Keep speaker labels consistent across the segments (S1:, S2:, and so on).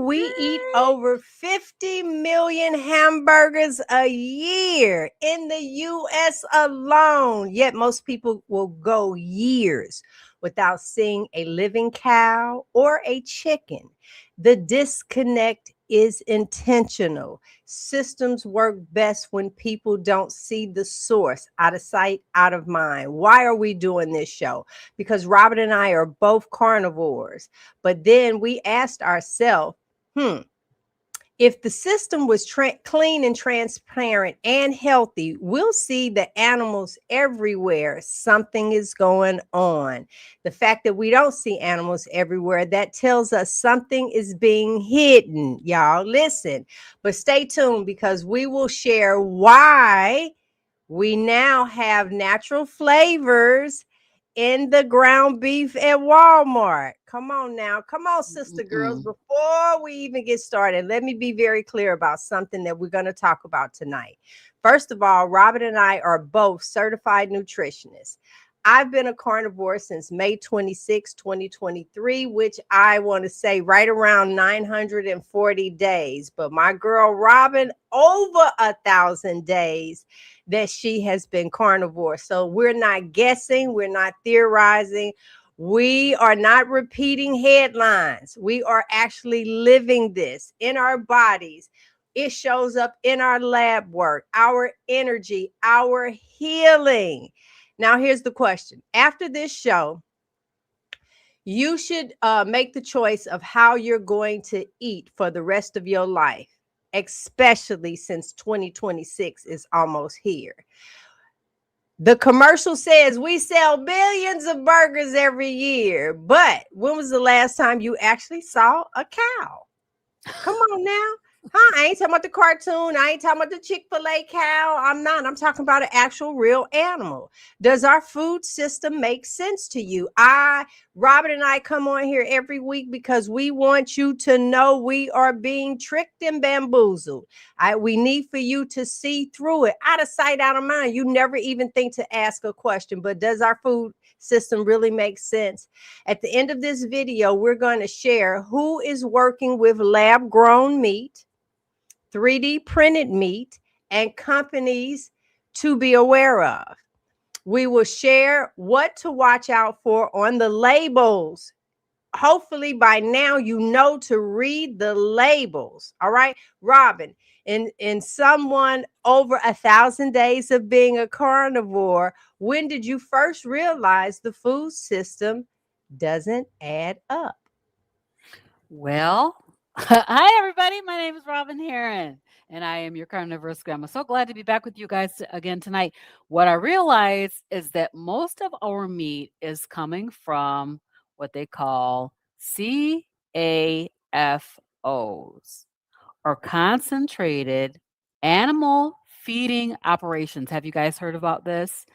S1: we eat over 50 million hamburgers a year in the US alone. Yet most people will go years without seeing a living cow or a chicken. The disconnect is intentional. Systems work best when people don't see the source. Out of sight, out of mind. Why are we doing this show? Because Robert and I are both carnivores. But then we asked ourselves, if the system was clean and transparent and healthy, we'll see the animals everywhere. Something is going on. The fact that we don't see animals everywhere, that tells us something is being hidden. Y'all listen, but stay tuned because we will share why we now have natural flavors in the ground beef at Walmart. Come on now. Come on, sister girls. Before we even get started, let me be very clear about something that we're going to talk about tonight. First of all, Robert and I are both certified nutritionists. I've been a carnivore since May 26, 2023, which I want to say right around 940 days. But my girl Robin, over 1,000 days that she has been carnivore. So we're not guessing, we're not theorizing, we are not repeating headlines. We are actually living this in our bodies. It shows up in our lab work, our energy, our healing. Now, here's the question. After this show, you should make the choice of how you're going to eat for the rest of your life, especially since 2026 is almost here. The commercial says we sell billions of burgers every year, but when was the last time you actually saw a cow? Come on now. I ain't talking about the cartoon. I ain't talking about the Chick-fil-A cow. I'm talking about an actual real animal. Does our food system make sense to you? Robert and I come on here every week because we want you to know we are being tricked and bamboozled. We need for you to see through it. Out of sight, out of mind. You never even think to ask a question, but does our food system really make sense? At the end of this video, we're going to share who is working with lab-grown meat, 3D printed meat, and companies to be aware of. We will share what to watch out for on the labels. Hopefully by now you know to read the labels. All right, Robin, in someone over 1,000 days of being a carnivore, when did you first realize the food system doesn't add up?
S2: Well, hi everybody. My name is Robin Heron, and I am your carnivorous grandma. So glad to be back with you guys again tonight. What I realize is that most of our meat is coming from what they call CAFOs, or concentrated animal feeding operations. Have you guys heard about this?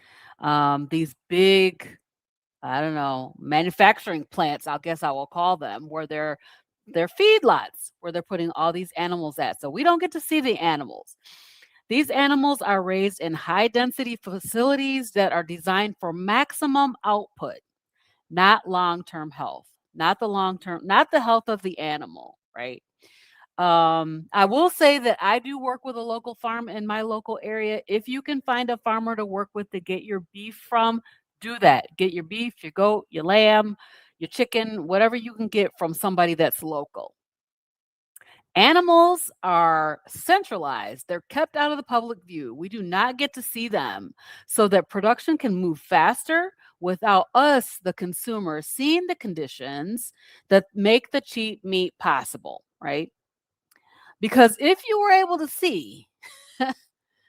S2: These big, I don't know, manufacturing plants, I guess I will call them, where they're feedlots where they're putting all these animals at. So we don't get to see the animals. These animals are raised in high density facilities that are designed for maximum output, not long-term health, not the health of the animal, right? I will say that I do work with a local farm in my local area. If you can find a farmer to work with to get your beef from, do that. Get your beef, your goat, your lamb, your chicken, whatever you can get from somebody that's local. Animals are centralized. They're kept out of the public view. We do not get to see them so that production can move faster without us, the consumer, seeing the conditions that make the cheap meat possible, right? Because if you were able to see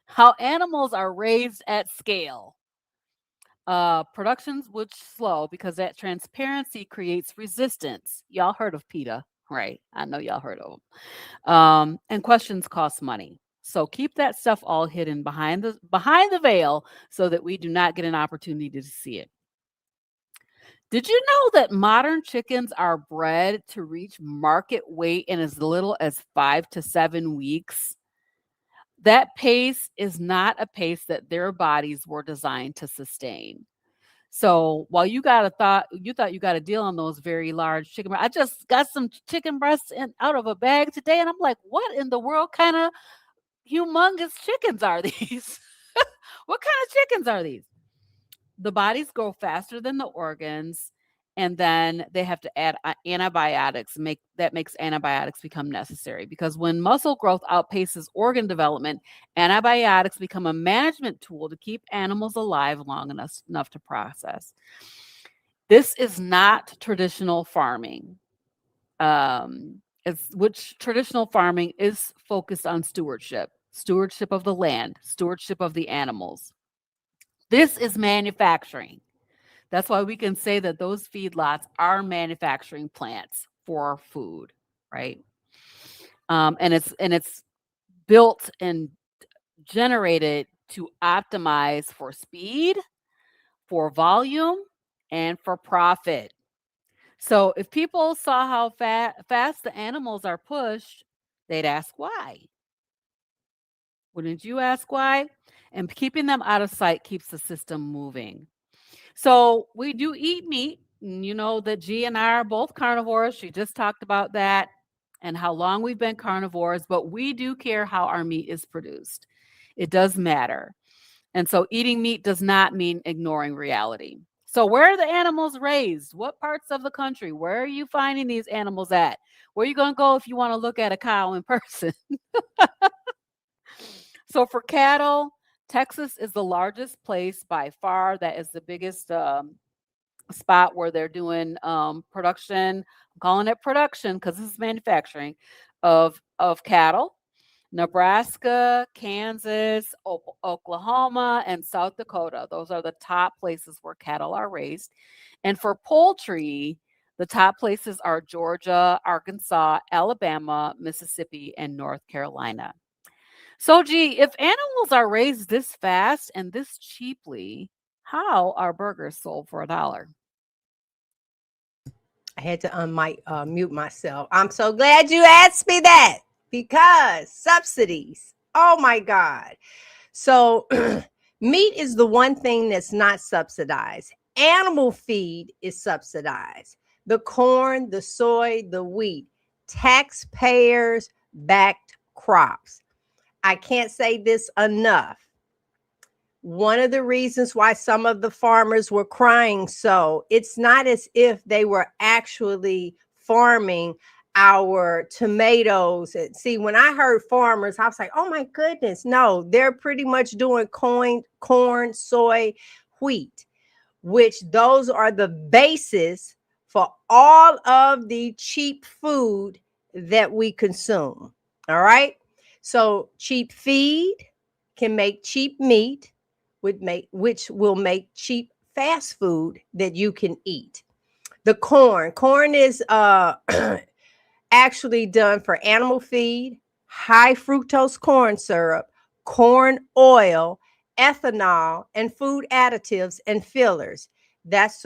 S2: how animals are raised at scale, productions would slow because that transparency creates resistance. Y'all heard of PETA, right? I know y'all heard of them. And questions cost money. So keep that stuff all hidden behind the veil so that we do not get an opportunity to see it. Did you know that modern chickens are bred to reach market weight in as little as 5 to 7 weeks? That pace is not a pace that their bodies were designed to sustain. So while you thought you got a deal on those very large chicken breasts, I just got some chicken breasts out of a bag today, and I'm like, what in the world kind of humongous chickens are these? What kind of chickens are these? The bodies grow faster than the organs, and then they have to add antibiotics. Make that makes antibiotics become necessary because when muscle growth outpaces organ development, antibiotics become a management tool to keep animals alive long enough to process. This is not traditional farming. Which traditional farming is focused on stewardship of the land, stewardship of the animals. This is manufacturing. That's why we can say that those feedlots are manufacturing plants for food, right? And it's built and generated to optimize for speed, for volume, and for profit. So if people saw how fast the animals are pushed, they'd ask why. Wouldn't you ask why? And keeping them out of sight keeps the system moving. So we do eat meat. And you know that G and I are both carnivores. She just talked about that and how long we've been carnivores, but we do care how our meat is produced. It does matter. And so eating meat does not mean ignoring reality. So where are the animals raised? What parts of the country? Where are you finding these animals at? Where are you going to go if you want to look at a cow in person? So for cattle, Texas is the largest place by far. That is the biggest spot where they're doing production. I'm calling it production because this is manufacturing of cattle. Nebraska, Kansas, Oklahoma, and South Dakota. Those are the top places where cattle are raised. And for poultry, the top places are Georgia, Arkansas, Alabama, Mississippi, and North Carolina. So, gee, if animals are raised this fast and this cheaply, how are burgers sold for $1?
S1: I had to mute myself. I'm so glad you asked me that because subsidies. Oh my God. So, meat is the one thing that's not subsidized. Animal feed is subsidized. The corn, the soy, the wheat, taxpayers backed crops. I can't say this enough. One of the reasons why some of the farmers were crying, so it's not as if they were actually farming our tomatoes. And see, when I heard farmers, I was like, oh my goodness, no, they're pretty much doing corn, soy, wheat, which those are the basis for all of the cheap food that we consume. All right. So cheap feed can make cheap meat, which will make cheap fast food that you can eat. The corn is actually done for animal feed, high fructose corn syrup, corn oil, ethanol, and food additives and fillers. That's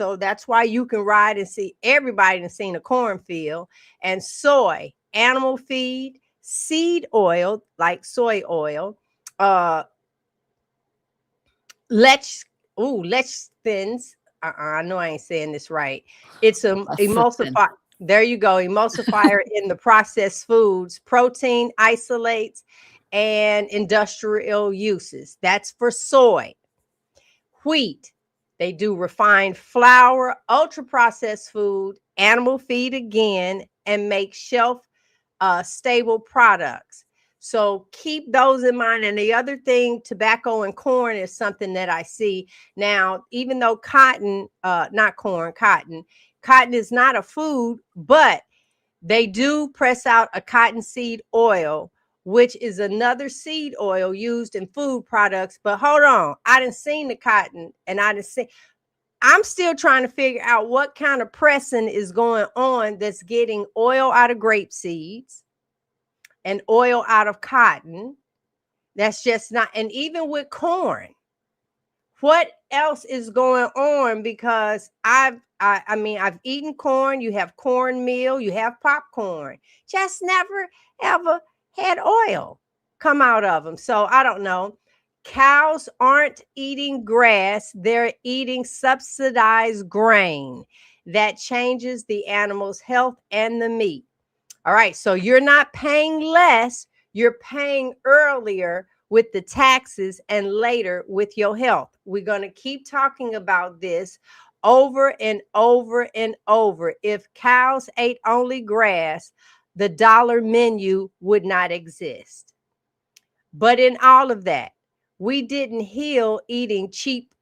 S1: why you can ride and see everybody has seen a cornfield. And soy, animal feed, seed oil like soy oil, uh lech lecithins. I know I ain't saying this right. It's a
S2: Lecithin.
S1: emulsifier. There you go, emulsifier in the processed foods, protein isolates, and industrial uses. That's for soy. Wheat, they do refined flour, ultra processed food, animal feed again, and make shelf stable products. So keep those in mind. And the other thing, tobacco and corn is something that I see now, even though not corn, cotton is not a food, but they do press out a cottonseed oil, which is another seed oil used in food products. But hold on, I didn't see the cotton and I didn't see. I'm still trying to figure out what kind of pressing is going on that's getting oil out of grape seeds and oil out of cotton. That's just not, and even with corn, what else is going on? Because I mean, I've eaten corn, you have cornmeal, you have popcorn, just never ever had oil come out of them. So I don't know. Cows aren't eating grass, they're eating subsidized grain that changes the animal's health and the meat. All right, so you're not paying less, you're paying earlier with the taxes and later with your health. We're going to keep talking about this over and over and over. If cows ate only grass, the dollar menu would not exist. But in all of that, we didn't heal eating cheap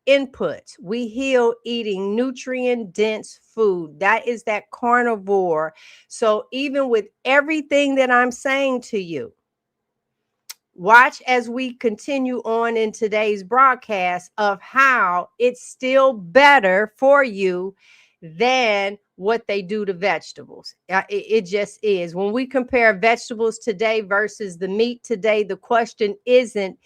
S1: inputs. We heal eating nutrient dense food. That is that carnivore. So, even with everything that I'm saying to you, watch as we continue on in today's broadcast of how it's still better for you than what they do to vegetables. It just is. When we compare vegetables today versus the meat today, the question isn't,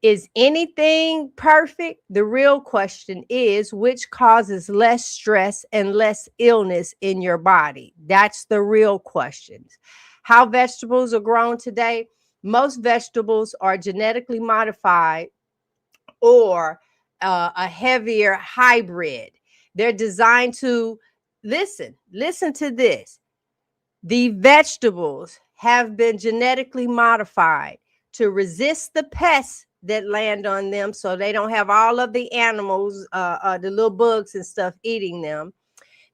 S1: is anything perfect? The real question is, which causes less stress and less illness in your body? That's the real question. How vegetables are grown today? Most vegetables are genetically modified or a heavier hybrid. They're designed to listen to this. The vegetables have been genetically modified to resist the pests that land on them so they don't have all of the animals, the little bugs and stuff eating them,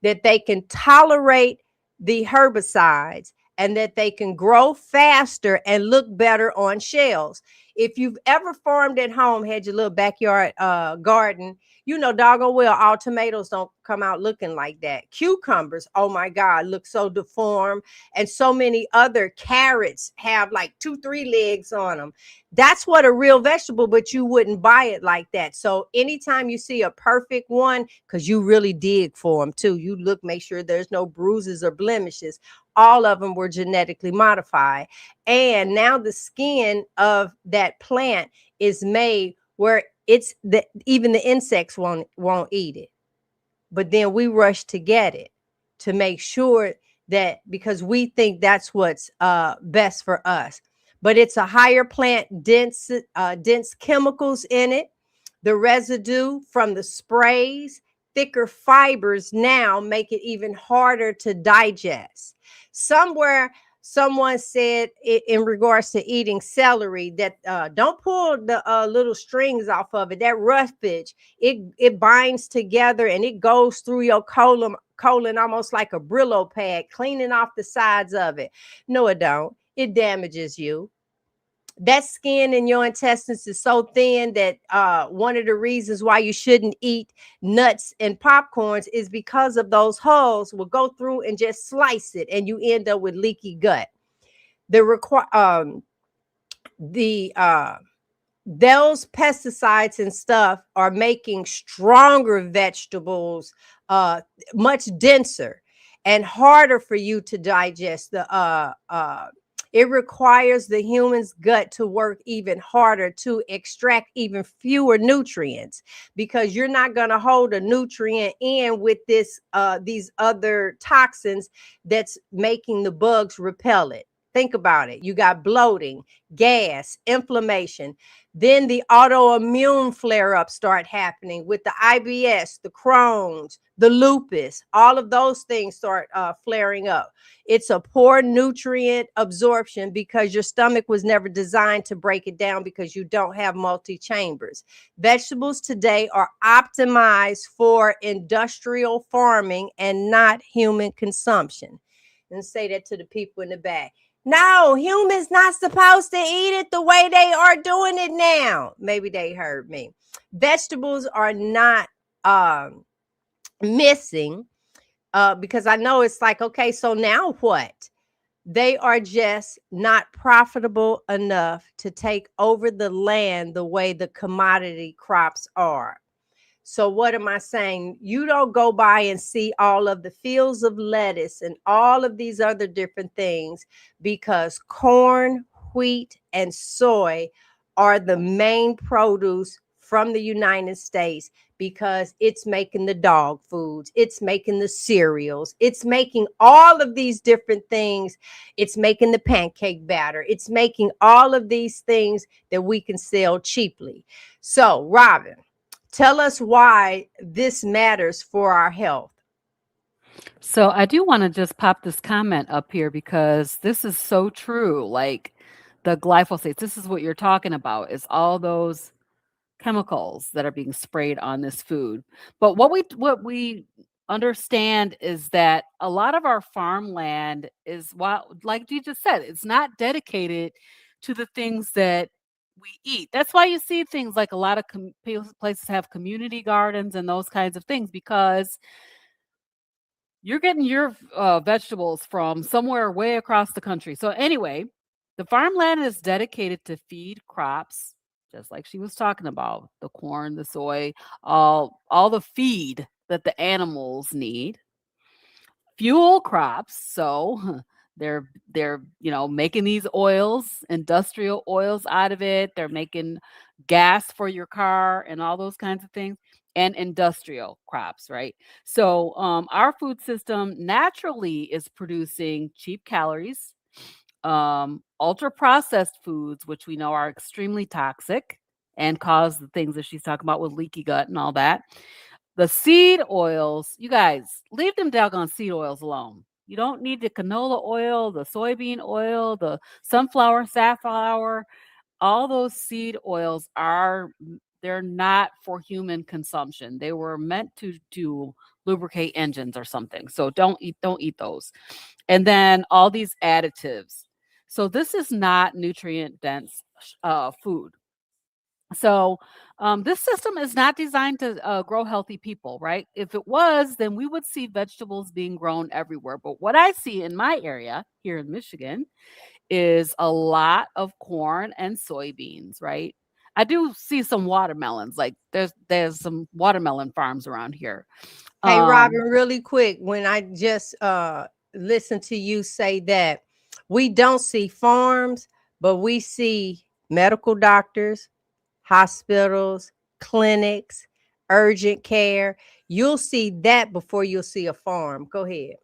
S1: that they can tolerate the herbicides, and that they can grow faster and look better on shelves. If you've ever farmed at home, had your little backyard garden, you know doggone well all tomatoes don't come out looking like that. Cucumbers, oh my God, look so deformed. And so many other carrots have like 2, 3 legs on them. That's what a real vegetable, but you wouldn't buy it like that. So anytime you see a perfect one, because you really dig for them too, you look, make sure there's no bruises or blemishes. All of them were genetically modified. And now the skin of that plant is made where it's the even the insects won't eat it. But then we rush to get it to make sure that, because we think that's what's best for us. But it's a higher plant dense chemicals in it. The residue from the sprays, thicker fibers now make it even harder to digest. Somewhere someone said in regards to eating celery that don't pull the little strings off of it. That roughage, it binds together and it goes through your colon almost like a Brillo pad, cleaning off the sides of it. No, it don't. It damages you. That skin in your intestines is so thin that one of the reasons why you shouldn't eat nuts and popcorns is because of those holes will go through and just slice it, and you end up with leaky gut. The those pesticides and stuff are making stronger vegetables much denser and harder for you to digest. It requires the human's gut to work even harder to extract even fewer nutrients, because you're not going to hold a nutrient in with these other toxins that's making the bugs repel it. Think about it. You got bloating, gas, inflammation. Then the autoimmune flare ups start happening with the IBS, the Crohn's, the lupus. All of those things start flaring up. It's a poor nutrient absorption because your stomach was never designed to break it down, because you don't have multi chambers. Vegetables today are optimized for industrial farming and not human consumption. And say that to the people in the back. No, humans not supposed to eat it the way they are doing it now. Maybe they heard me. Vegetables are not missing, because I know it's like, okay, so now what? They are just not profitable enough to take over the land the way the commodity crops are. So what am I saying? You don't go by and see all of the fields of lettuce and all of these other different things, because corn, wheat, and soy are the main produce from the United States because it's making the dog foods, it's making the cereals, it's making all of these different things. It's making the pancake batter, it's making all of these things that we can sell cheaply. So, Robin, tell us why this matters for our health.
S2: So I do want to just pop this comment up here because this is so true. Like the glyphosate, this is what you're talking about, is all those chemicals that are being sprayed on this food. But what we understand is that a lot of our farmland is, well, like you just said, it's not dedicated to the things that we eat. That's why you see things like a lot of places have community gardens and those kinds of things, because you're getting your vegetables from somewhere way across the country. So anyway, the farmland is dedicated to feed crops, just like she was talking about, the corn, the soy, all the feed that the animals need. Fuel crops, so they're making these oils, industrial oils out of it. They're making gas for your car and all those kinds of things, and industrial crops, right? So our food system naturally is producing cheap calories, ultra processed foods, which we know are extremely toxic and cause the things that she's talking about with leaky gut and all that. The seed oils, you guys, leave them doggone seed oils alone. You don't need the canola oil, the soybean oil, the sunflower, safflower. All those seed oils they're not for human consumption. They were meant to lubricate engines or something. So don't eat those. And then all these additives. So this is not nutrient dense food. So, this system is not designed to grow healthy people, right? If it was, then we would see vegetables being grown everywhere. But what I see in my area here in Michigan is a lot of corn and soybeans, right? I do see some watermelons. Like there's some watermelon farms around here.
S1: Hey, Robin,
S2: Um,
S1: really quick, when I just listened to you say that we don't see farms, but we see medical doctors, hospitals, clinics, urgent care. You'll see that before you'll see a farm. Go ahead.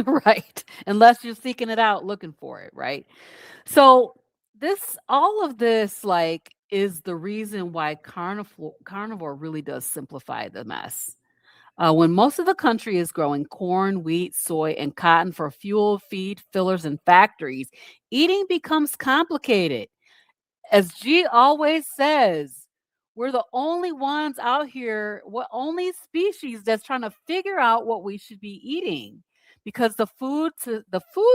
S2: right. Unless you're seeking it out, looking for it, right? So all of this, like, is the reason why carnivore really does simplify the mess. When most of the country is growing corn, wheat, soy, and cotton for fuel, feed, fillers, and factories, eating becomes complicated. As G always says, we're the only ones out here, what only species that's trying to figure out what we should be eating, because the food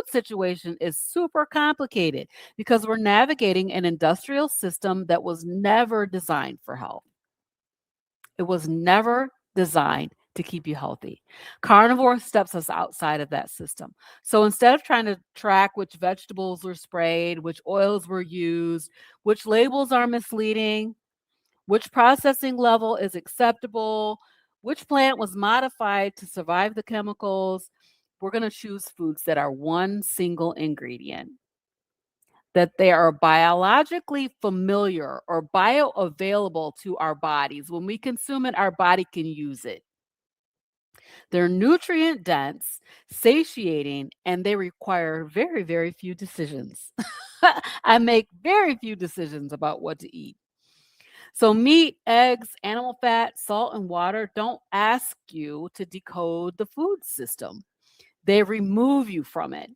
S2: situation is super complicated because we're navigating an industrial system that was never designed for health. It was never designed to keep you healthy. Carnivore steps us outside of that system. So instead of trying to track which vegetables were sprayed, which oils were used, which labels are misleading, which processing level is acceptable, which plant was modified to survive the chemicals, we're going to choose foods that are one single ingredient, that they are biologically familiar or bioavailable to our bodies. When we consume it, our body can use it. They're nutrient dense, satiating, and they require very, very few decisions. I make very few decisions about what to eat. So, meat, eggs, animal fat, salt, and water don't ask you to decode the food system, they remove you from it.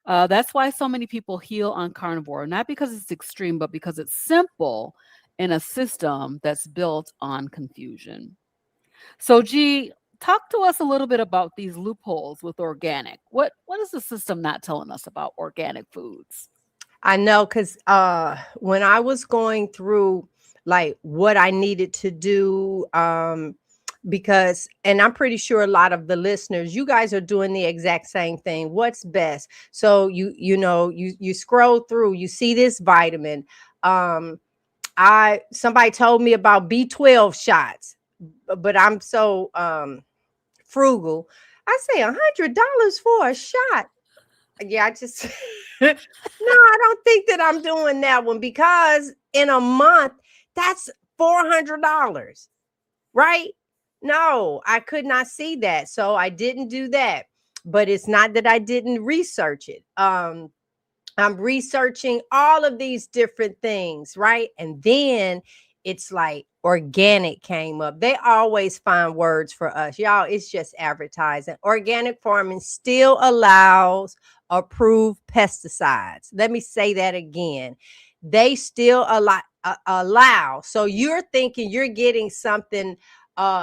S2: That's why so many people heal on carnivore, not because it's extreme, but because it's simple in a system that's built on confusion. So, G, talk to us a little bit about these loopholes with organic. What is the system not telling us about organic foods?
S1: I know because when I was going through like what I needed to do, because and I'm pretty sure a lot of the listeners, you guys are doing the exact same thing. What's best? So you scroll through, you see this vitamin. I Somebody told me about B12 shots, but I'm so frugal. I say $100 for a shot. Yeah, I just no, I don't think that I'm doing that one because in a month, that's $400, right? No, I could not see that. So I didn't do that. But it's not that I didn't research it. I'm researching all of these different things, right? And then it's like organic came up. They always find words for us. Y'all, it's just advertising. Organic farming still allows approved pesticides. Let me say that again. They still allow. So you're thinking you're getting something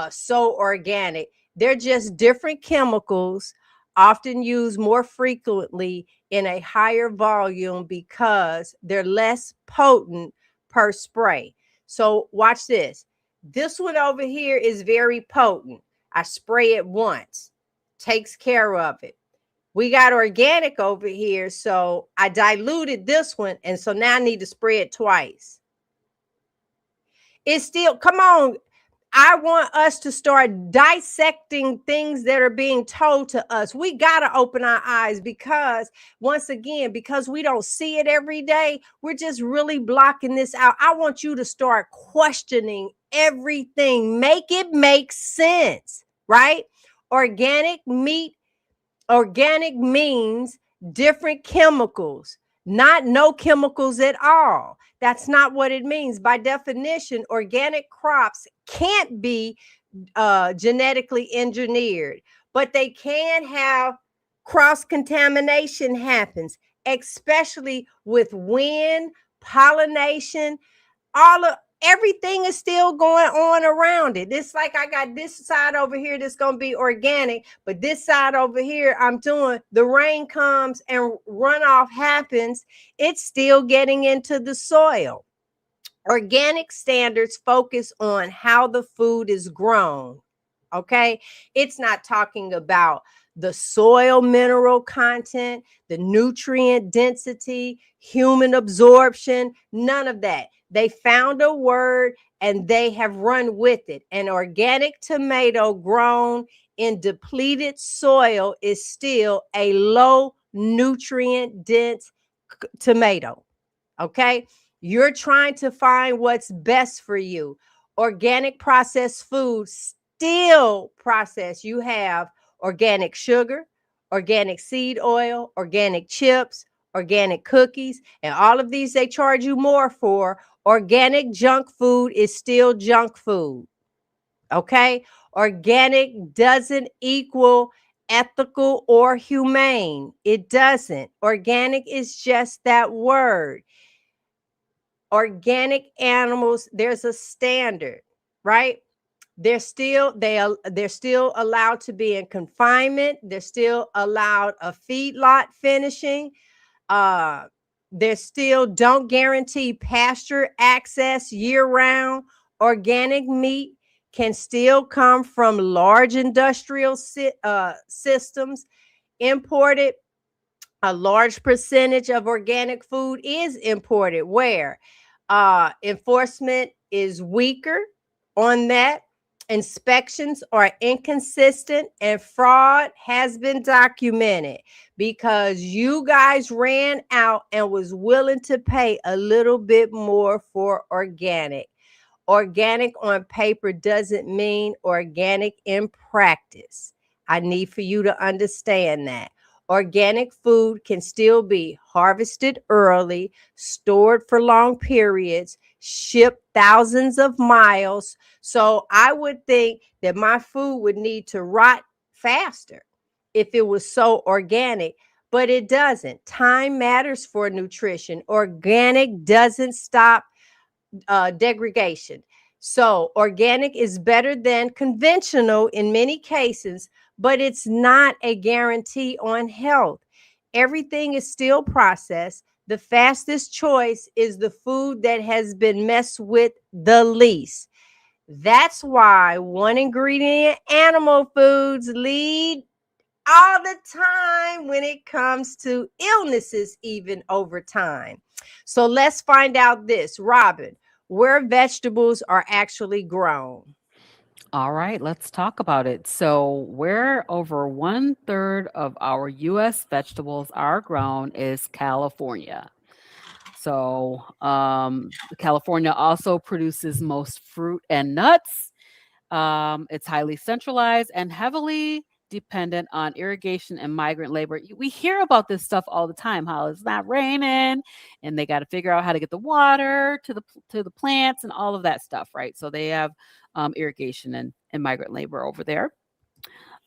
S1: so organic. They're just different chemicals, often used more frequently in a higher volume because they're less potent per spray. So watch this. This one over here is very potent. I spray it once, takes care of it. We got organic over here, so I diluted this one, and so now I need to spray it twice. It's still, come on, I want us to start dissecting things that are being told to us. We got to open our eyes because, once again, because we don't see it every day, we're just really blocking this out. I want you to start questioning everything, make it make sense, right? Organic meat, organic means different chemicals, not no chemicals at all. That's not what it means. By definition, organic crops can't be genetically engineered, but they can have cross contamination happens, especially with wind, pollination, all of everything is still going on around it. It's like I got this side over here that's going to be organic, but this side over here I'm doing, the rain comes and runoff happens, it's still getting into the soil. Organic standards focus on how the food is grown. Okay. It's not talking about the soil mineral content, the nutrient density, human absorption, none of that. They found a word and they have run with it. An organic tomato grown in depleted soil is still a low nutrient dense tomato. Okay. You're trying to find what's best for you. Organic processed food, still processed. You have organic sugar, organic seed oil, organic chips, organic cookies, and all of these they charge you more for. Organic junk food is still junk food. Okay. Organic doesn't equal ethical or humane. It doesn't. Organic is just that word. Organic animals, there's a standard, right? They're still allowed to be in confinement. They're still allowed a feedlot finishing. uh they still don't guarantee pasture access year round. Organic meat can still come from large industrial systems. Imported, a large percentage of organic food is imported where enforcement is weaker on that. Inspections are inconsistent and fraud has been documented because you guys ran out and was willing to pay a little bit more for organic. Organic on paper doesn't mean organic in practice. I need for you to understand that. Organic food can still be harvested early, stored for long periods, shipped thousands of miles. So I would think that my food would need to rot faster if it was so organic, but it doesn't. Time matters for nutrition. Organic doesn't stop degradation. So, organic is better than conventional in many cases, but it's not a guarantee on health. Everything is still processed. The fastest choice is the food that has been messed with the least. That's why one ingredient animal foods lead all the time when it comes to illnesses, even over time. So let's find out this, Robin, where vegetables are actually grown.
S2: All right, let's talk about it. So, where over one third of our US vegetables are grown is California. So, California also produces most fruit and nuts. It's highly centralized and heavily dependent on irrigation and migrant labor. We hear about this stuff all the time, how it's not raining and they got to figure out how to get the water to the plants and all of that stuff, right? So they have irrigation and migrant labor over there.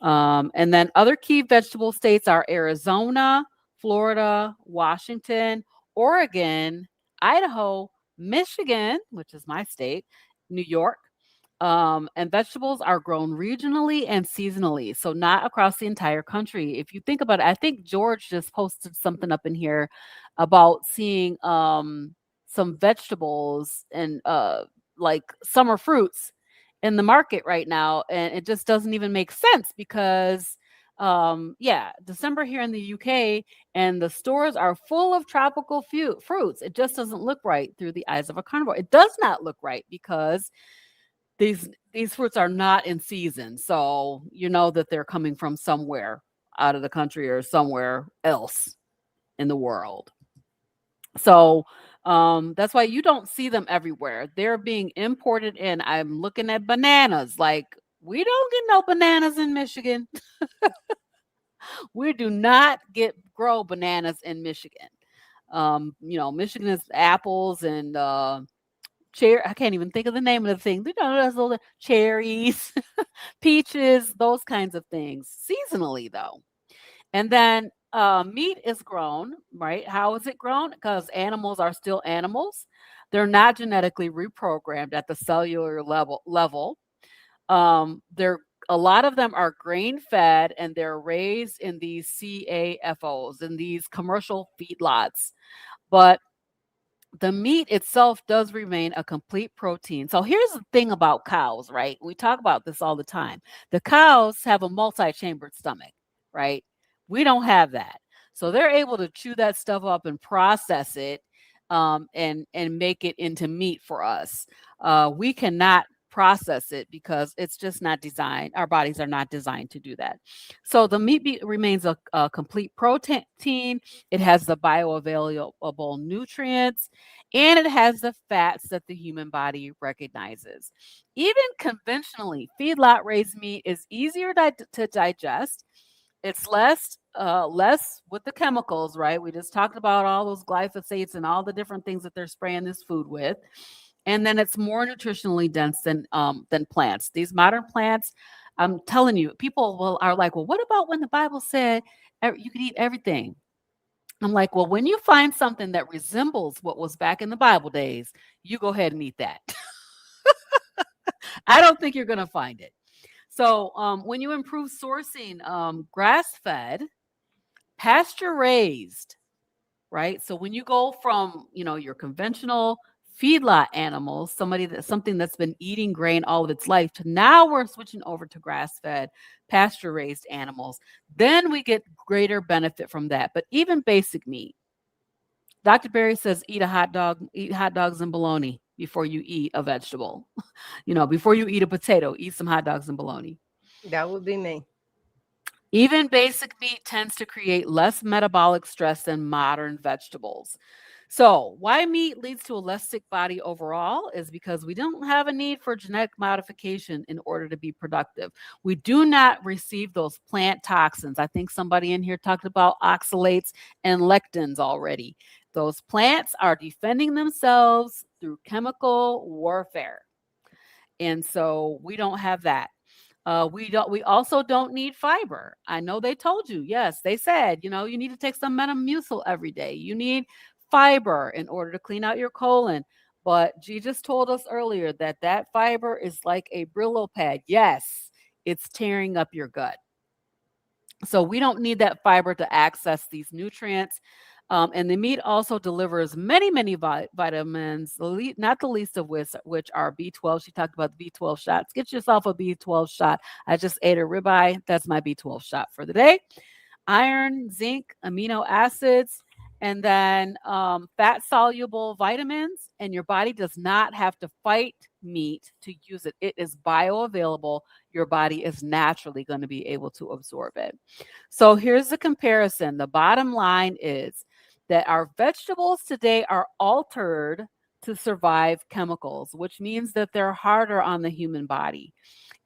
S2: And then other key vegetable states are Arizona, Florida, Washington, Oregon, Idaho, Michigan, which is my state, New York. And vegetables are grown regionally and seasonally, so not across the entire country. If you think about it, I think George just posted something up in here about seeing some vegetables and like summer fruits in the market right now, and it just doesn't even make sense because yeah, December here in the UK and the stores are full of tropical fruits. It just doesn't look right through the eyes of a carnivore. It does not look right because these fruits are not in season. So you know that they're coming from somewhere out of the country or somewhere else in the world. So that's why you don't see them everywhere. They're being imported in. I'm looking at bananas. Like, we don't get no bananas in Michigan. We do not get grow bananas in Michigan. Michigan is apples and cherry. I can't even think of the name of the thing. You know, those little cherries, peaches, those kinds of things. Seasonally, though. And then meat is grown, right? How is it grown? Because animals are still animals. They're not genetically reprogrammed at the cellular level. They're a lot of them are grain fed and they're raised in these CAFOs, in these commercial feedlots. But the meat itself does remain a complete protein. So here's the thing about cows, right? We talk about this all the time. The cows have a multi-chambered stomach, right? We don't have that. So they're able to chew that stuff up and process it and make it into meat for us. We cannot process it because it's just not designed. Our bodies are not designed to do that. So the remains a complete protein. It has the bioavailable nutrients and it has the fats that the human body recognizes. Even conventionally, feedlot raised meat is easier to digest. It's less with the chemicals, right? We just talked about all those glyphosates and all the different things that they're spraying this food with. And then it's more nutritionally dense than plants. These modern plants, I'm telling you, people are like, well, what about when the Bible said you could eat everything? I'm like, well, when you find something that resembles what was back in the Bible days, you go ahead and eat that. I don't think you're going to find it. So when you improve sourcing, grass fed, pasture raised, right? So when you go from, your conventional feedlot animals, something that's been eating grain all of its life, to now we're switching over to grass-fed, pasture-raised animals, then we get greater benefit from that. But even basic meat, Dr. Berry says eat hot dogs and bologna before you eat a vegetable. Before you eat a potato, eat some hot dogs and bologna.
S1: That would be me.
S2: Even basic meat tends to create less metabolic stress than modern vegetables. So, why meat leads to a less sick body overall is because we don't have a need for genetic modification in order to be productive. We do not receive those plant toxins. I think somebody in here talked about oxalates and lectins already. Those plants are defending themselves through chemical warfare. And so we don't have that. We also don't need fiber. I know they told you, yes, they said, you need to take some Metamucil every day. You need fiber in order to clean out your colon. But G just told us earlier that fiber is like a Brillo pad. Yes, it's tearing up your gut. So we don't need that fiber to access these nutrients. And the meat also delivers many, many vitamins, not the least of which are B12. She talked about the B12 shots. Get yourself a B12 shot. I just ate a ribeye. That's my B12 shot for the day. Iron, zinc, amino acids, and then fat soluble vitamins. And your body does not have to fight meat to use it. It is bioavailable. Your body is naturally going to be able to absorb it. So here's the comparison. The bottom line is that our vegetables today are altered to survive chemicals, which means that they're harder on the human body.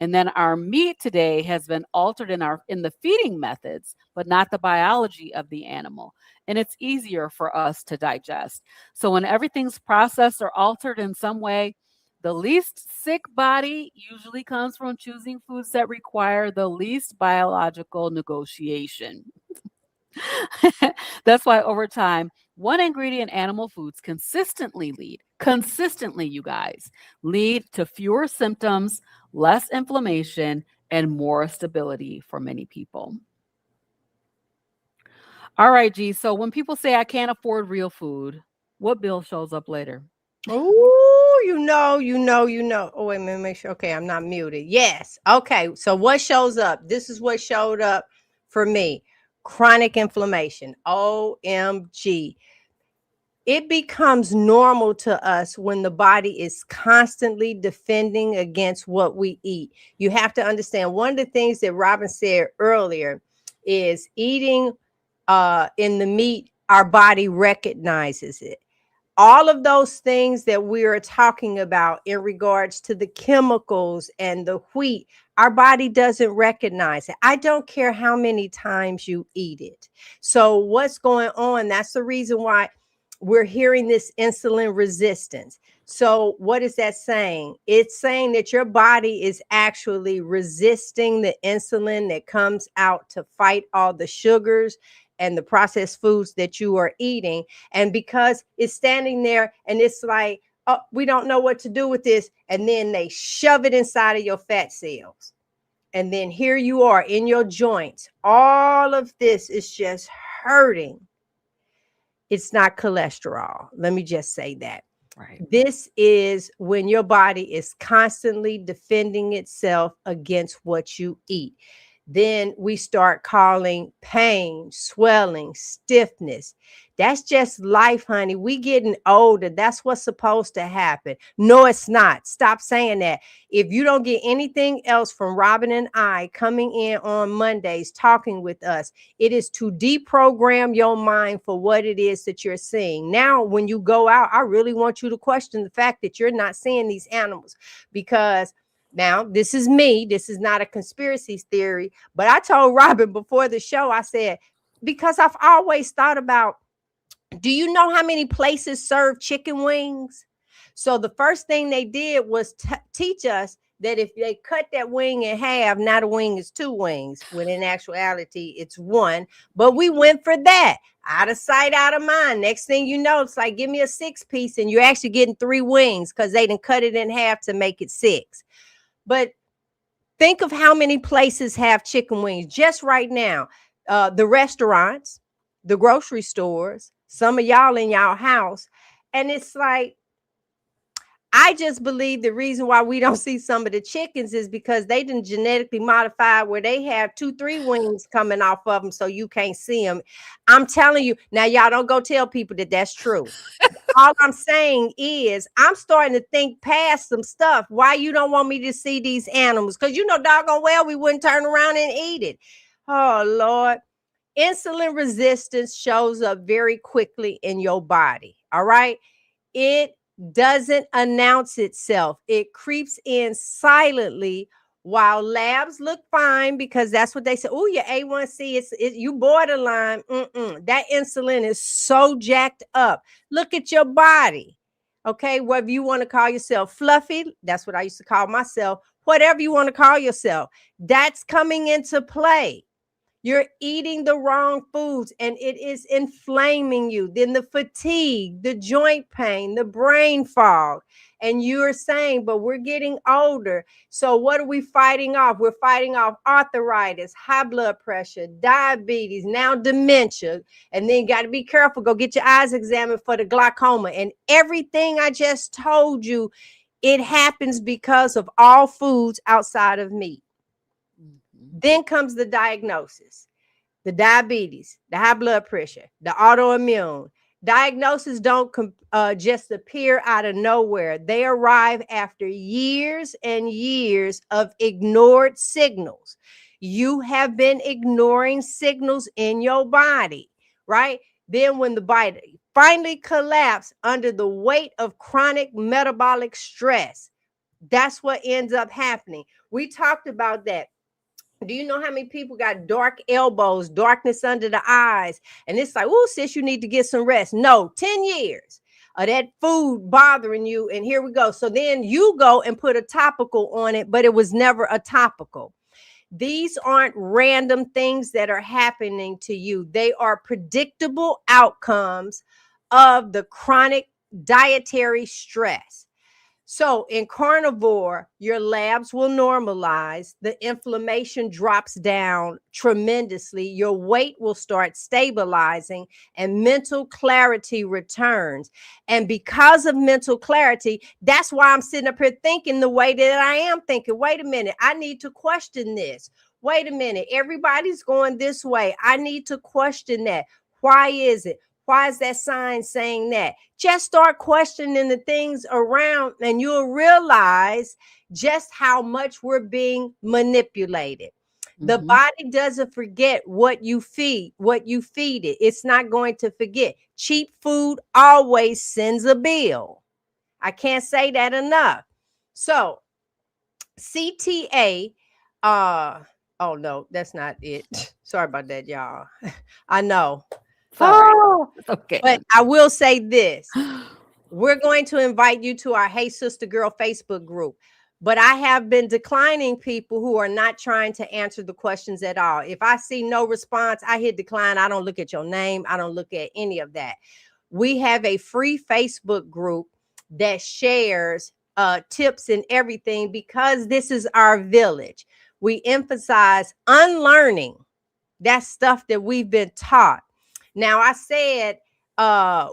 S2: And then our meat today has been altered in the feeding methods, but not the biology of the animal. And it's easier for us to digest. So when everything's processed or altered in some way, the least sick body usually comes from choosing foods that require the least biological negotiation. That's why over time, one ingredient animal foods consistently, you guys, lead to fewer symptoms, less inflammation, and more stability for many people. All right, G. So when people say I can't afford real food, what bill shows up later?
S1: Oh, Oh, wait a minute, make sure. Okay, I'm not muted. Yes. Okay. So what shows up? This is what showed up for me. Chronic inflammation. OMG. It becomes normal to us when the body is constantly defending against what we eat. You have to understand one of the things that Robin said earlier is eating in the meat, our body recognizes it. All of those things that we are talking about in regards to the chemicals and the wheat, our body doesn't recognize it. I don't care how many times you eat it. So what's going on? That's the reason why we're hearing this insulin resistance. So what is that saying? It's saying that your body is actually resisting the insulin that comes out to fight all the sugars and the processed foods that you are eating. And because it's standing there and it's like, oh, we don't know what to do with this. And then they shove it inside of your fat cells. And then here you are in your joints. All of this is just hurting. It's not cholesterol. Let me just say that.
S2: Right.
S1: This is when your body is constantly defending itself against what you eat. Then we start calling pain, swelling, stiffness. That's just life, honey. We getting older. That's what's supposed to happen. No, it's not. Stop saying that. If you don't get anything else from Robin and I coming in on Mondays talking with us, it is to deprogram your mind for what it is that you're seeing. Now, when you go out, I really want you to question the fact that you're not seeing these animals, because now this is me. This is not a conspiracy theory, but I told Robin before the show, I said, because I've always thought about, do you know how many places serve chicken wings? So the first thing they did was teach us that if they cut that wing in half, now the wing is two wings, when in actuality it's one. But we went for that. Out of sight, out of mind. Next thing you know, it's like, give me a 6-piece, and you're actually getting 3 wings because they didn't cut it in half to make it 6. But think of how many places have chicken wings just right now. The restaurants, the grocery stores, some of y'all in y'all house. And it's like, I just believe the reason why we don't see some of the chickens is because they didn't genetically modify where they have 2, 3 wings coming off of them so you can't see them. I'm telling you, now y'all don't go tell people that that's true. All I'm saying is I'm starting to think past some stuff. Why you don't want me to see these animals? Because you know doggone well we wouldn't turn around and eat it. Oh, Lord. Insulin resistance shows up very quickly in your body. All right. It doesn't announce itself. It creeps in silently while labs look fine because that's what they say. Oh, your A1C is you borderline. That insulin is so jacked up. Look at your body. Okay, whether you want to call yourself fluffy, that's what I used to call myself. Whatever you want to call yourself, that's coming into play. You're eating the wrong foods and it is inflaming you. Then the fatigue, the joint pain, the brain fog. And you're saying, but we're getting older. So what are we fighting off? We're fighting off arthritis, high blood pressure, diabetes, now dementia. And then you got to be careful. Go get your eyes examined for the glaucoma. And everything I just told you, it happens because of all foods outside of meat. Then comes the diagnosis, the diabetes, the high blood pressure, the autoimmune. Diagnoses don't just appear out of nowhere. They arrive after years and years of ignored signals. You have been ignoring signals in your body, right? Then when the body finally collapsed under the weight of chronic metabolic stress, that's what ends up happening. We talked about that. Do you know how many people got dark elbows, darkness under the eyes? And it's like, oh, sis, you need to get some rest. No, 10 years of that food bothering you. And here we go. So then you go and put a topical on it, but it was never a topical. These aren't random things that are happening to you. They are predictable outcomes of the chronic dietary stress. So in carnivore, your labs will normalize, the inflammation drops down tremendously, your weight will start stabilizing, and mental clarity returns. And because of mental clarity, that's why I'm sitting up here thinking the way that I am thinking. Wait a minute, I need to question this. Wait a minute, everybody's going this way. I need to question that. Why is it? Why is that sign saying that? Just start questioning the things around, and you'll realize just how much we're being manipulated. The
S2: Mhm.
S1: body doesn't forget what you feed it. It's not going to forget. Cheap food always sends a bill. I can't say that enough. So, CTA, oh no, that's not it. Sorry about that, y'all. I know. It's all right.
S2: Oh, it's okay.
S1: But I will say this. We're going to invite you to our Hey Sister Girl Facebook group. But I have been declining people who are not trying to answer the questions at all. If I see no response, I hit decline. I don't look at your name. I don't look at any of that. We have a free Facebook group that shares tips and everything because this is our village. We emphasize unlearning that stuff that we've been taught. Now, I said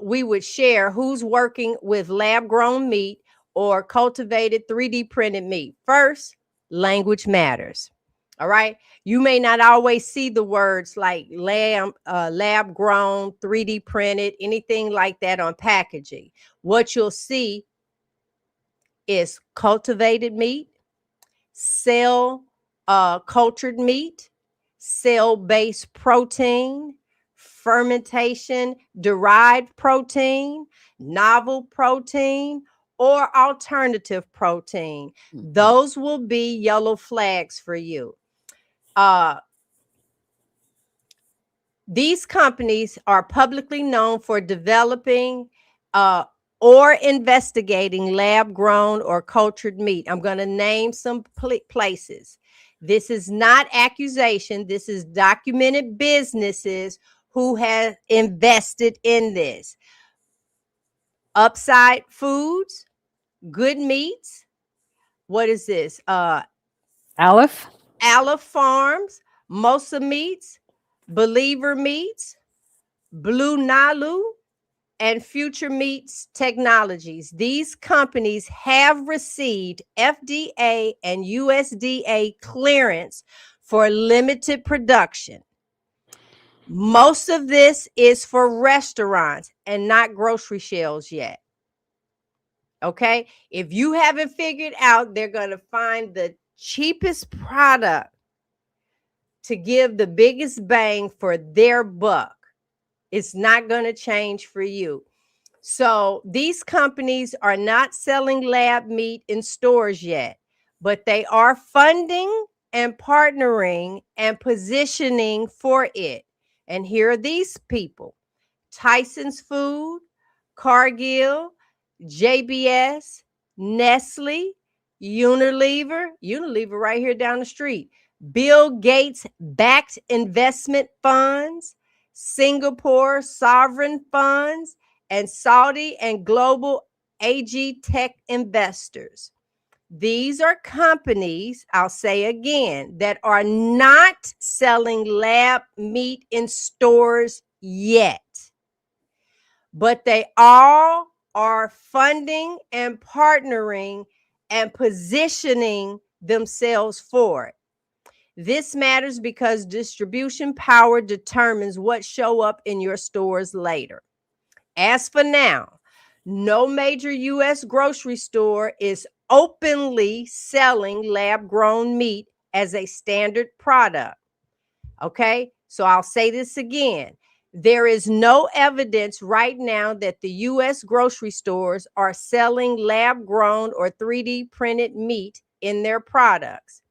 S1: we would share who's working with lab grown meat or cultivated 3D printed meat. First, language matters. All right. You may not always see the words like lab grown, 3D printed, anything like that on packaging. What you'll see is cultivated meat, cell cultured meat, cell based protein, fermentation derived protein, novel protein, or alternative protein.
S2: Mhm.
S1: Those will be yellow flags for you. Uh, these companies are publicly known for developing uh, or investigating lab grown or cultured meat. I'm going to name some places. This is not accusation. This is documented businesses who have invested in this. Upside Foods, Good Meats. What is this?
S2: Aleph?
S1: Aleph Farms, Mosa Meats, Believer Meats, Blue Nalu, and Future Meats Technologies. These companies have received FDA and USDA clearance for limited production. Most of this is for restaurants and not grocery shelves yet. Okay. If you haven't figured out, they're going to find the cheapest product to give the biggest bang for their buck. It's not going to change for you. So these companies are not selling lab meat in stores yet, but they are funding and partnering and positioning for it. And here are these people: Tyson's Food, Cargill, JBS, Nestle, Unilever right here down the street, Bill Gates backed investment funds, Singapore sovereign funds, and Saudi and global AG tech investors. These are companies, I'll say again, that are not selling lab meat in stores yet, but they all are funding and partnering and positioning themselves for it. This matters because distribution power determines what show up in your stores later. As for now, no major US grocery store is openly selling lab grown meat as a standard product. Okay? So I'll say this again. There is no evidence right now that the US grocery stores are selling lab grown or 3D printed meat in their products.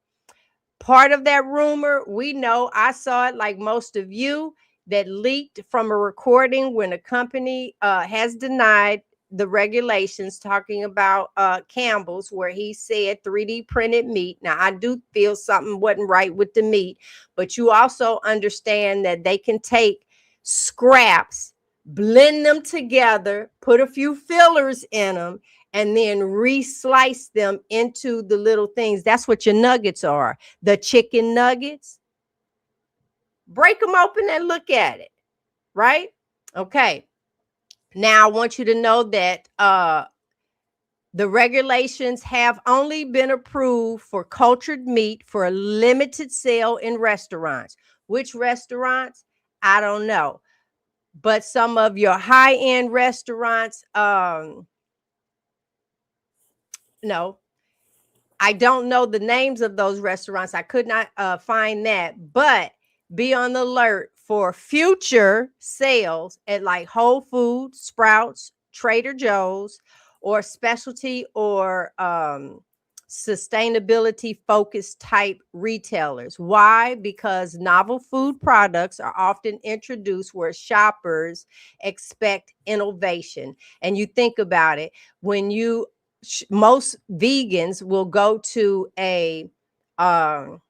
S1: Part of that rumor, we know, I saw it like most of you, that leaked from a recording when a company has denied the regulations, talking about Campbell's, where he said 3D printed meat. Now, I do feel something wasn't right with the meat, but you also understand that they can take scraps, blend them together, put a few fillers in them, and then re-slice them into the little things. That's what your nuggets are. The chicken nuggets, break them open and look at it, right? Okay. Now I want you to know that the regulations have only been approved for cultured meat for a limited sale in restaurants. Which restaurants? I don't know. But some of your high-end restaurants, no, I don't know the names of those restaurants. I could not find that, but be on the alert for future sales at like Whole Foods, Sprouts, Trader Joe's, or specialty or sustainability focused type retailers. Why? Because novel food products are often introduced where shoppers expect innovation. And you think about it, when you most vegans will go to um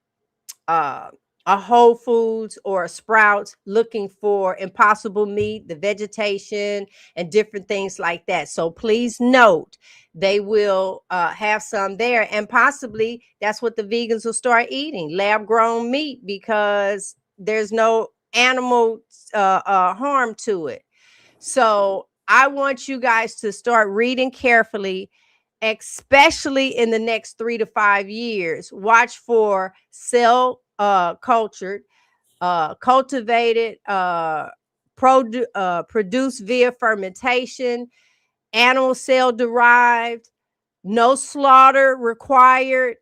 S1: uh a Whole Foods or a Sprouts looking for impossible meat, the vegetation, and different things like that. So please note, they will have some there, and possibly that's what the vegans will start eating, lab grown meat, because there's no animal harm to it. So I want you guys to start reading carefully, especially in the next 3 to 5 years. Watch for cell cultured, cultivated, produced via fermentation, animal cell derived, no slaughter required,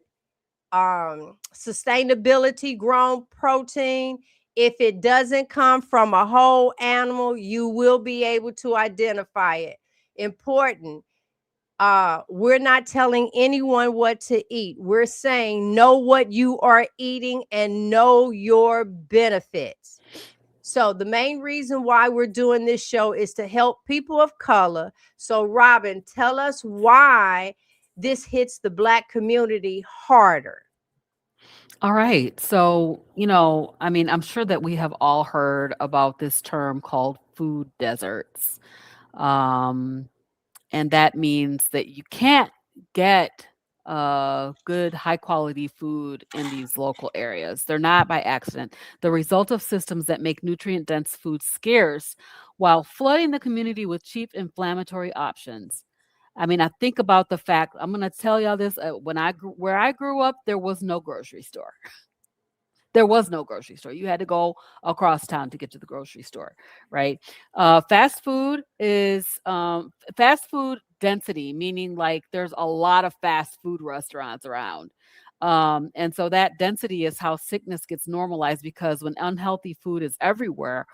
S1: sustainability grown protein. If it doesn't come from a whole animal, you will be able to identify it. Important. We're not telling anyone what to eat. We're saying know what you are eating and know your benefits. So the main reason why we're doing this show is to help people of color. So Robin, tell us why this hits the Black community harder.
S2: All right. So, I mean, I'm sure that we have all heard about this term called food deserts. Um, and that means that you can't get good, high quality food in these local areas. They're not by accident. The result of systems that make nutrient dense food scarce while flooding the community with cheap inflammatory options. I mean, I think about the fact, I'm going to tell y'all this, where I grew up, there was no grocery store. There was no grocery store. You had to go across town to get to the grocery store, right? Fast food density, meaning like there's a lot of fast food restaurants around. And so that density is how sickness gets normalized, because when unhealthy food is everywhere,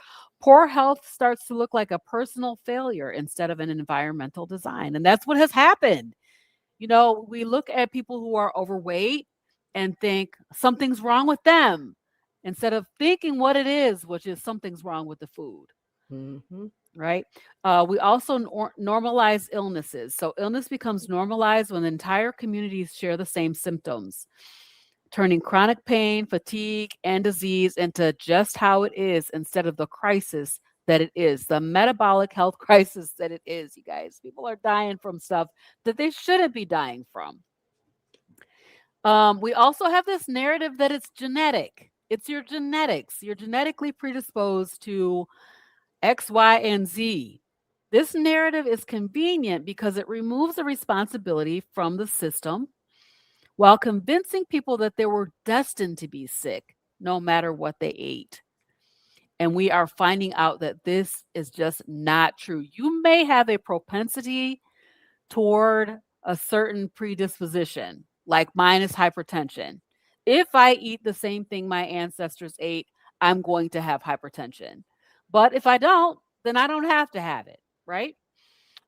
S2: poor health starts to look like a personal failure instead of an environmental design. And that's what has happened. We look at people who are overweight and think something's wrong with them instead of thinking what it is, which is something's wrong with the food,
S1: Mm-hmm.
S2: right? We also normalize illnesses. So illness becomes normalized when entire communities share the same symptoms, turning chronic pain, fatigue, and disease into just how it is instead of the crisis that it is, the metabolic health crisis that it is, you guys. People are dying from stuff that they shouldn't be dying from. We also have this narrative that it's genetic. It's your genetics. You're genetically predisposed to X, Y, and Z. This narrative is convenient because it removes the responsibility from the system while convincing people that they were destined to be sick no matter what they ate. And we are finding out that this is just not true. You may have a propensity toward a certain predisposition, like mine is hypertension. If I eat the same thing my ancestors ate, I'm going to have hypertension. But if I don't, then I don't have to have it, right?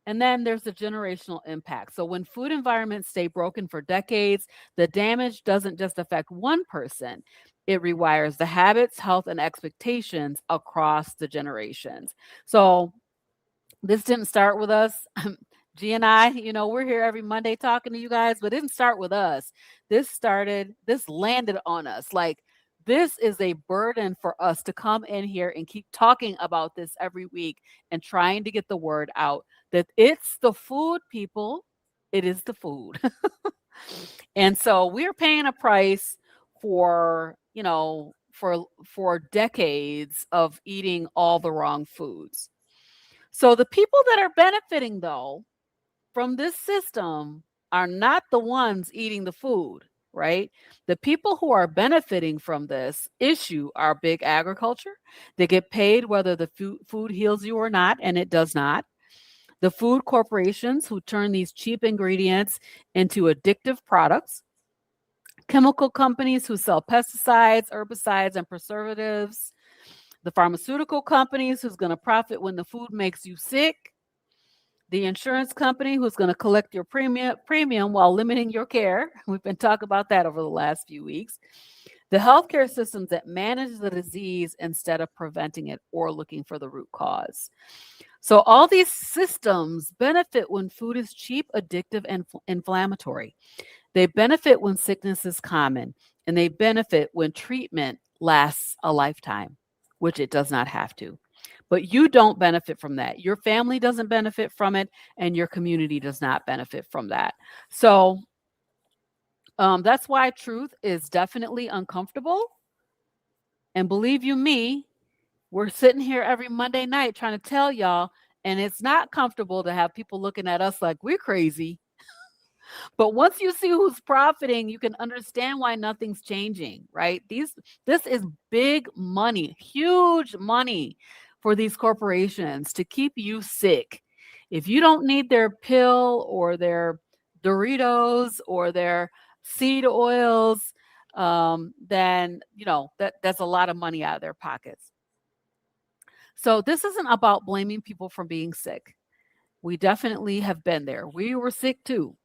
S2: And then there's the generational impact. So when food environments stay broken for decades, the damage doesn't just affect one person, it rewires the habits, health, and expectations across the generations. So this didn't start with us. G and I, we're here every Monday talking to you guys, but it didn't start with us. This landed on us. Like, this is a burden for us to come in here and keep talking about this every week and trying to get the word out that it's the food, people. It is the food. And so we're paying a price for, for decades of eating all the wrong foods. So the people that are benefiting, though, from this system are not the ones eating the food, right? The people who are benefiting from this issue are big agriculture. They get paid whether the food heals you or not, and it does not. The food corporations who turn these cheap ingredients into addictive products, chemical companies who sell pesticides, herbicides, and preservatives, the pharmaceutical companies who's going to profit when the food makes you sick, the insurance company who's going to collect your premium while limiting your care. We've been talking about that over the last few weeks. The healthcare systems that manage the disease instead of preventing it or looking for the root cause. So all these systems benefit when food is cheap, addictive, and inflammatory. They benefit when sickness is common, and they benefit when treatment lasts a lifetime, which it does not have to. But you don't benefit from that. Your family doesn't benefit from it, and your community does not benefit from that. So that's why truth is definitely uncomfortable. And believe you me, we're sitting here every Monday night trying to tell y'all, and it's not comfortable to have people looking at us like we're crazy. But once you see who's profiting, you can understand why nothing's changing, right? This is big money, huge money for these corporations to keep you sick. If you don't need their pill or their Doritos or their seed oils, then that's a lot of money out of their pockets. So this isn't about blaming people for being sick. We definitely have been there. We were sick too.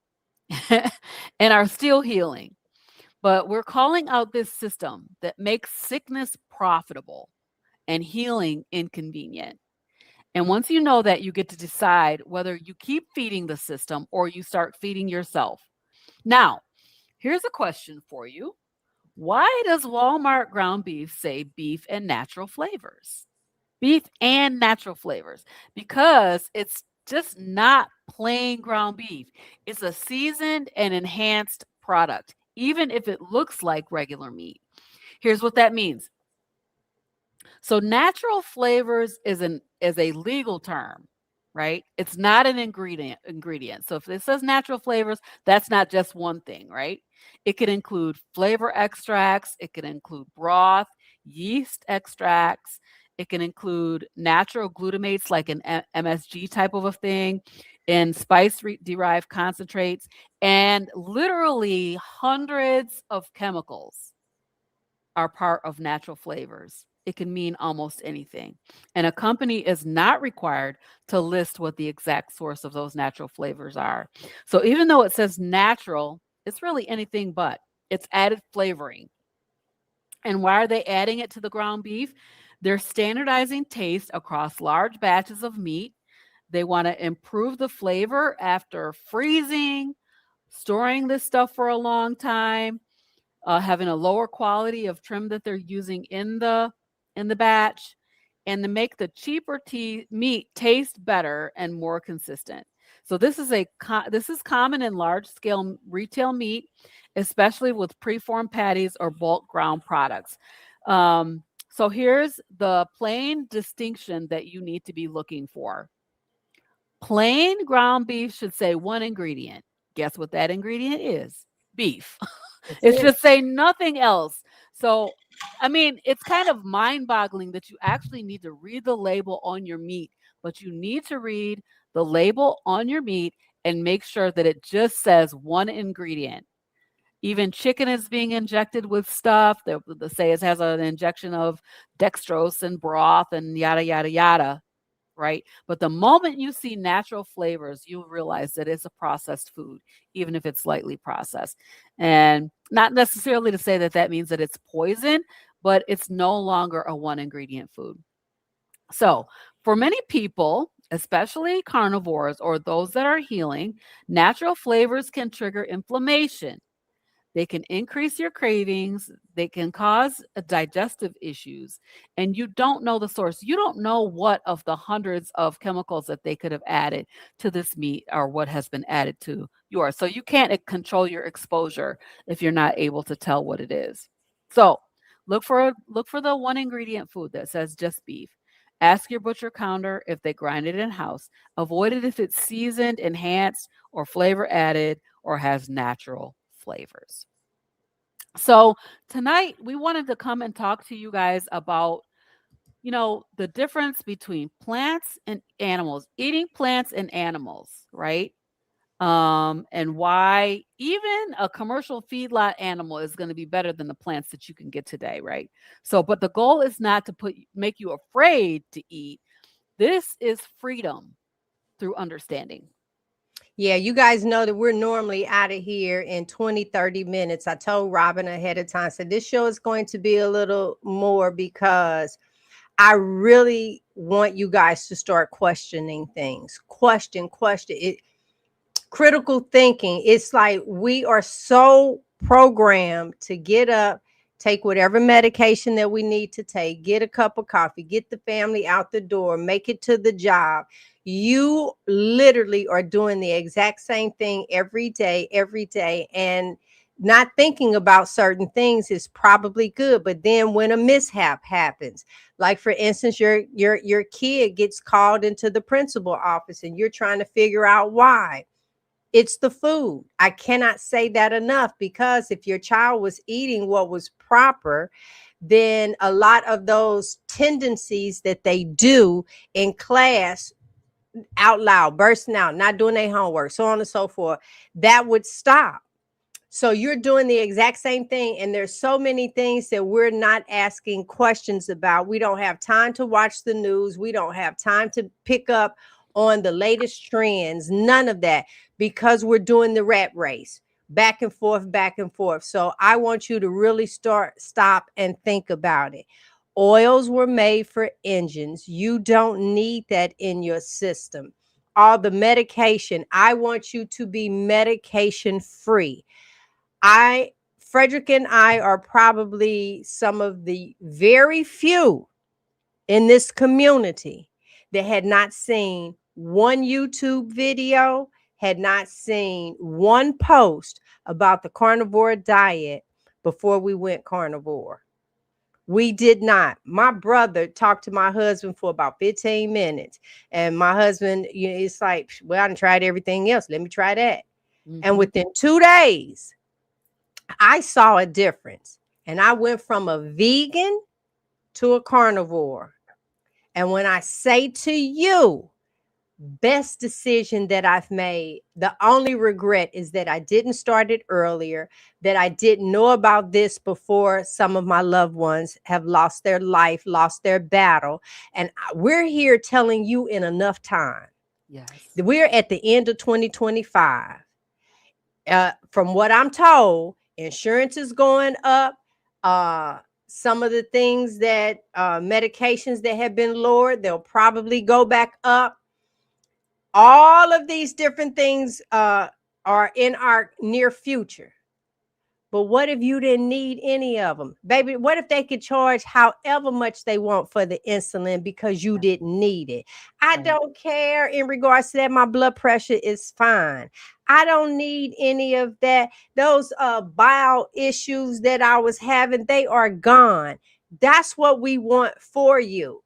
S2: And are still healing. But we're calling out this system that makes sickness profitable and healing inconvenient. And once you know that, you get to decide whether you keep feeding the system or you start feeding yourself. Now, here's a question for you. Why does Walmart ground beef say beef and natural flavors? Beef and natural flavors, because it's just not plain ground beef. It's a seasoned and enhanced product, even if it looks like regular meat. Here's what that means. So natural flavors is a legal term, right? It's not an ingredient. So if it says natural flavors, that's not just one thing, right? It can include flavor extracts, it can include broth, yeast extracts, it can include natural glutamates like an MSG type of a thing, and spice derived concentrates, and literally hundreds of chemicals are part of natural flavors. It can mean almost anything. And a company is not required to list what the exact source of those natural flavors are. So even though it says natural, it's really anything but. It's added flavoring. And why are they adding it to the ground beef? They're standardizing taste across large batches of meat. They want to improve the flavor after freezing, storing this stuff for a long time, having a lower quality of trim that they're using in the batch, and to make the cheaper meat taste better and more consistent. So this is common in large scale retail meat, especially with preformed patties or bulk ground products. So here's the plain distinction that you need to be looking for. Plain ground beef should say one ingredient. Guess what that ingredient is? Beef.
S1: That's
S2: It
S1: it.
S2: should say nothing else. So, I mean, it's kind of mind boggling that you actually need to read the label on your meat, but you need to read the label on your meat and make sure that it just says one ingredient. Even chicken is being injected with stuff. They say it has an injection of dextrose and broth and yada, yada, yada, right? But the moment you see natural flavors, you'll realize that it's a processed food, even if it's slightly processed. And not necessarily to say that that means that it's poison, but it's no longer a one ingredient food. So, for many people, especially carnivores or those that are healing, natural flavors can trigger inflammation. They can increase your cravings, they can cause digestive issues, and you don't know the source. You don't know what of the hundreds of chemicals that they could have added to this meat or what has been added to yours. So you can't control your exposure if you're not able to tell what it is. So look for the one ingredient food that says just beef. Ask your butcher counter if they grind it in house. Avoid it if it's seasoned, enhanced, or flavor added or has natural flavors. So tonight we wanted to come and talk to you guys about, the difference between plants and animals, eating plants and animals, right? And why even a commercial feedlot animal is going to be better than the plants that you can get today, right? So, but the goal is not to make you afraid to eat. This is freedom through understanding.
S1: Yeah, you guys know that we're normally out of here in 20, 30 minutes. I told Robin ahead of time, so this show is going to be a little more because I really want you guys to start questioning things. Question. Critical thinking. It's like we are so programmed to get up, take whatever medication that we need to take, get a cup of coffee, get the family out the door, make it to the job. You literally are doing the exact same thing every day. And not thinking about certain things is probably good, but then when a mishap happens, like for instance, your kid gets called into the principal office and you're trying to figure out why. It's the food. I cannot say that enough, because if your child was eating what was proper, then a lot of those tendencies that they do in class, out loud, bursting out, not doing their homework, so on and so forth, that would stop. So you're doing the exact same thing. And there's so many things that we're not asking questions about. We don't have time to watch the news. We don't have time to pick up on the latest trends. None of that, because we're doing the rat race back and forth, back and forth. So I want you to really stop and think about it. Oils were made for engines. You don't need that in your system. All the medication, I want you to be medication free. I Frederick and I are probably some of the very few in this community that had not seen one YouTube video, had not seen one post about the carnivore diet before we went carnivore. We did not. My brother talked to my husband for about 15 minutes. And my husband, it's like, well, I done tried everything else. Let me try that. And
S2: Hmm.
S1: within 2 days, I saw a difference. And I went from a vegan to a carnivore. And when I say to you, best decision that I've made, the only regret is that I didn't start it earlier, that I didn't know about this before some of my loved ones have lost their life, lost their battle. And we're here telling you in enough time.
S2: Yes.
S1: We're at the end of 2025. From what I'm told, insurance is going up. Some of the things that medications that have been lowered, they'll probably go back up. All of these different things are in our near future. But what if you didn't need any of them? Baby, what if they could charge however much they want for the insulin because you
S2: Yeah.
S1: didn't need it? I
S2: Right.
S1: don't care in regards to that. My blood pressure is fine. I don't need any of that. Those bile issues that I was having, they are gone. That's what we want for you.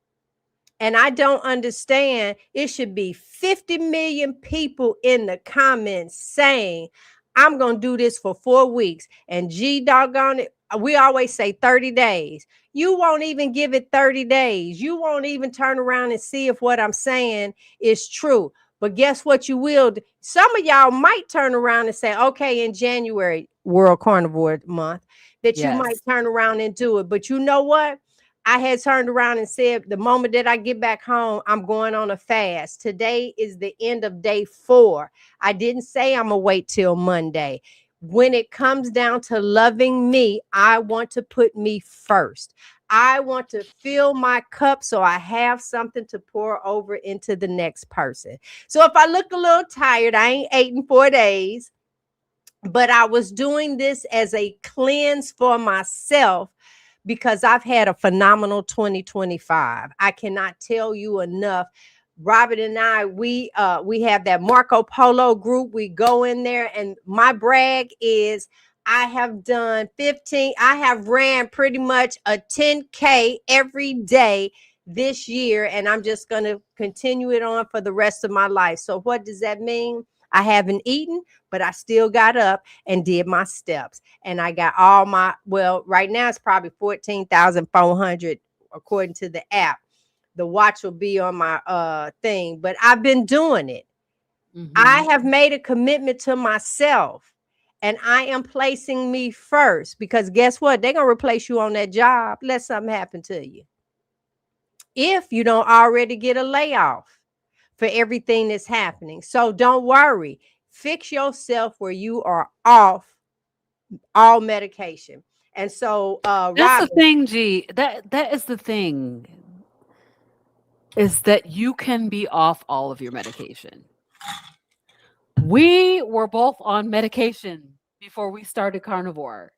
S1: And I don't understand. It should be 50 million people in the comments saying, I'm going to do this for 4 weeks. And G doggone it, we always say 30 days. You won't even give it 30 days. You won't even turn around and see if what I'm saying is true. But guess what you will do? Some of y'all might turn around and say, okay, in January, World Carnivore Month, that you might
S2: Yes.
S1: turn around and do it. But you know what? I had turned around and said, the moment that I get back home, I'm going on a fast. Today is the end of day 4. I didn't say I'm gonna wait till Monday. When it comes down to loving me, I want to put me first. I want to fill my cup so I have something to pour over into the next person. So if I look a little tired, I ain't ate in 4 days, but I was doing this as a cleanse for myself because I've had a phenomenal 2025. I cannot tell you enough. Robert and I, we have that Marco Polo group. We go in there, and my brag is I have done 15. I have ran pretty much a 10K every day this year, and I'm just going to continue it on for the rest of my life. So what does that mean? I haven't eaten, but I still got up and did my steps. And I got all my, well, right now it's probably 14,400 according to the app. The watch will be on my thing, but I've been doing it. I
S2: Mhm.
S1: have made a commitment to myself, and I am placing me first, because guess what? They're going to replace you on that job. Let something happen to you. If you don't already get a layoff for everything that's happening. So don't worry. Fix yourself where you are off all medication. And so,
S2: That's the
S1: Robin,
S2: thing, G. That is the thing, is that you can be off all of your medication. We were both on medication before we started Carnivore.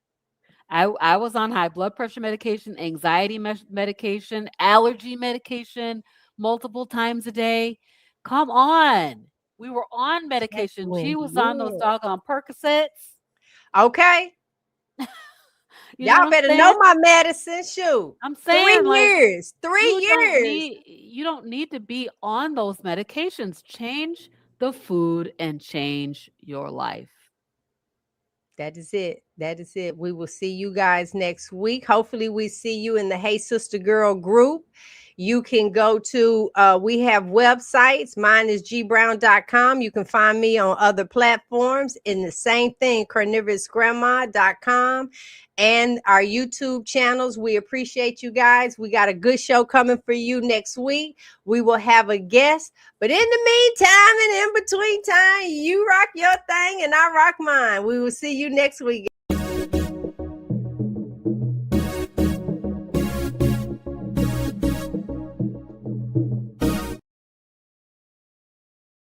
S2: I was on high blood pressure medication, anxiety medication, allergy medication multiple times a day. Come on. We were on
S1: yes,
S2: medication. She
S1: Wendy,
S2: was on those
S1: yeah.
S2: doggone Percocets.
S1: Okay.
S2: You know
S1: Y'all
S2: what I'm
S1: better
S2: saying?
S1: know my medicine. Shoot.
S2: I'm
S1: Three
S2: saying, like,
S1: years. 3 years.
S2: you don't need to be on those medications. Change the food and change your life.
S1: That is it. That is it. We will see you guys next week. Hopefully, we see you in the Hey Sister Girl group. You can go to, we have websites. Mine is gbrown.com. You can find me on other platforms in the same thing, carnivorousgrandma.com, and our YouTube channels. We appreciate you guys. We got a good show coming for you next week. We will have a guest. But in the meantime and in between time, you rock your thing and I rock mine. We will see you next week.